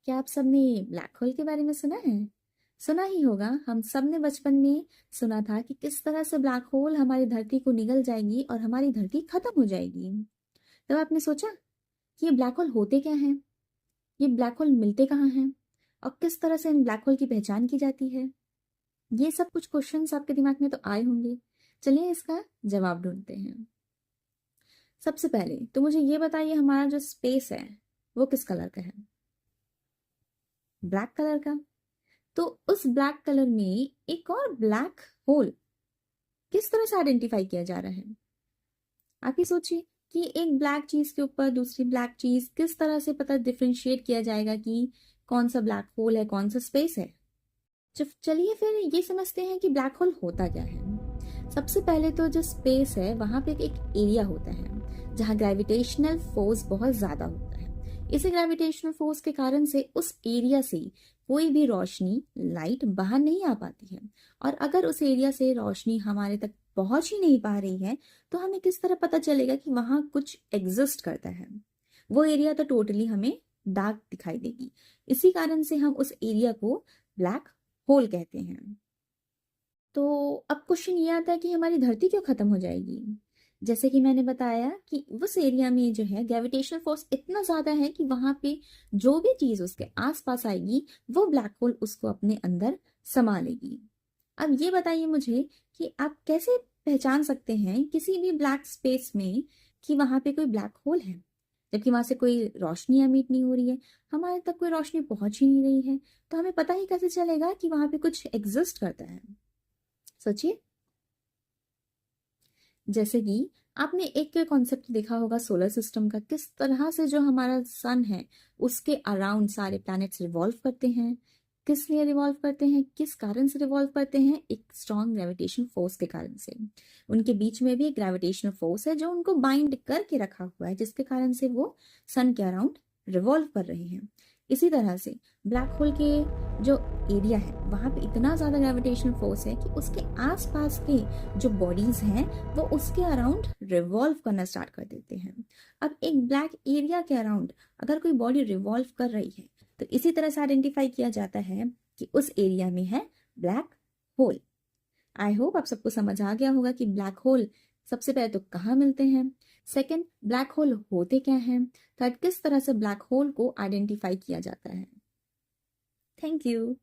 क्या आप सबने ब्लैक होल के बारे में सुना है? सुना ही होगा, हम सब ने बचपन में सुना था कि किस तरह से ब्लैक होल हमारी धरती को निगल जाएगी और हमारी धरती खत्म हो जाएगी। तब आपने सोचा कि ये ब्लैक होल होते क्या हैं? ये ब्लैक होल मिलते कहाँ हैं? और किस तरह से इन ब्लैक होल की पहचान की जाती है? ये सब कुछ क्वेश्चंस आपके दिमाग में तो आए होंगे। चलिए इसका जवाब ढूंढते हैं। सबसे पहले तो मुझे ये बताइए, हमारा जो स्पेस है वो किस कलर का है? ब्लैक कलर का। तो उस ब्लैक कलर में एक और ब्लैक होल किस तरह से आइडेंटिफाई किया जा रहा है? आप ही सोचिए कि एक ब्लैक चीज के ऊपर दूसरी ब्लैक चीज किस तरह से पता डिफरेंशिएट किया जाएगा कि कौन सा ब्लैक होल है, कौन सा स्पेस है। चलिए फिर ये समझते हैं कि ब्लैक होल होता क्या है। सबसे पहले तो जो स्पेस है वहां पे एक एरिया होता है जहां ग्रेविटेशनल फोर्स बहुत ज्यादा होता है। इसी ग्रेविटेशनल फोर्स के कारण से उस एरिया से कोई भी रोशनी, लाइट बाहर नहीं आ पाती है। और अगर उस एरिया से रोशनी हमारे तक पहुंच ही नहीं पा रही है तो हमें किस तरह पता चलेगा कि वहां कुछ एग्जिस्ट करता है? वो एरिया तो टोटली हमें डार्क दिखाई देगी। इसी कारण से हम उस एरिया को ब्लैक होल कहते हैं। तो अब क्वेश्चन ये आता है कि हमारी धरती क्यों खत्म हो जाएगी? जैसे कि मैंने बताया कि उस एरिया में जो है ग्रेविटेशनल फोर्स इतना ज्यादा है कि वहां पे जो भी चीज उसके आसपास आएगी वो ब्लैक होल उसको अपने अंदर समा लेगी। अब ये बताइए मुझे कि आप कैसे पहचान सकते हैं किसी भी ब्लैक स्पेस में कि वहां पे कोई ब्लैक होल है, जबकि वहां से कोई रोशनी एमिट नहीं हो रही है, हमारे तक कोई रोशनी पहुंच ही नहीं रही है। तो हमें पता ही कैसे चलेगा कि वहां पे कुछ एग्जिस्ट करता है? सोचिए। जैसे कि आपने एक कॉन्सेप्ट देखा होगा सोलर सिस्टम का, किस तरह से जो हमारा सन है उसके अराउंड सारे प्लैनेट्स रिवॉल्व करते हैं। किस लिए रिवॉल्व करते हैं, किस कारण से रिवॉल्व करते हैं? एक स्ट्रॉन्ग ग्रेविटेशन फोर्स के कारण से। उनके बीच में भी एक ग्रेविटेशनल फोर्स है जो उनको बाइंड करके रखा हुआ है, जिसके कारण से वो सन के अराउंड रिवॉल्व कर रहे हैं। इसी तरह से ब्लैक होल के जो एरिया है वहां पे इतना ज्यादा ग्रेविटेशनल फोर्स है कि उसके आसपास के जो बॉडीज हैं वो उसके अराउंड रिवॉल्व करना स्टार्ट कर देते हैं। अब एक ब्लैक एरिया के अराउंड अगर कोई बॉडी रिवॉल्व कर रही है तो इसी तरह से आइडेंटिफाई किया जाता है कि उस एरिया में है ब्लैक होल। आई होप आप सबको समझ आ गया होगा कि ब्लैक होल सबसे पहले तो कहाँ मिलते हैं, सेकंड ब्लैक होल होते क्या हैं, थर्ड किस तरह से ब्लैक होल को आइडेंटिफाई किया जाता है। Thank you.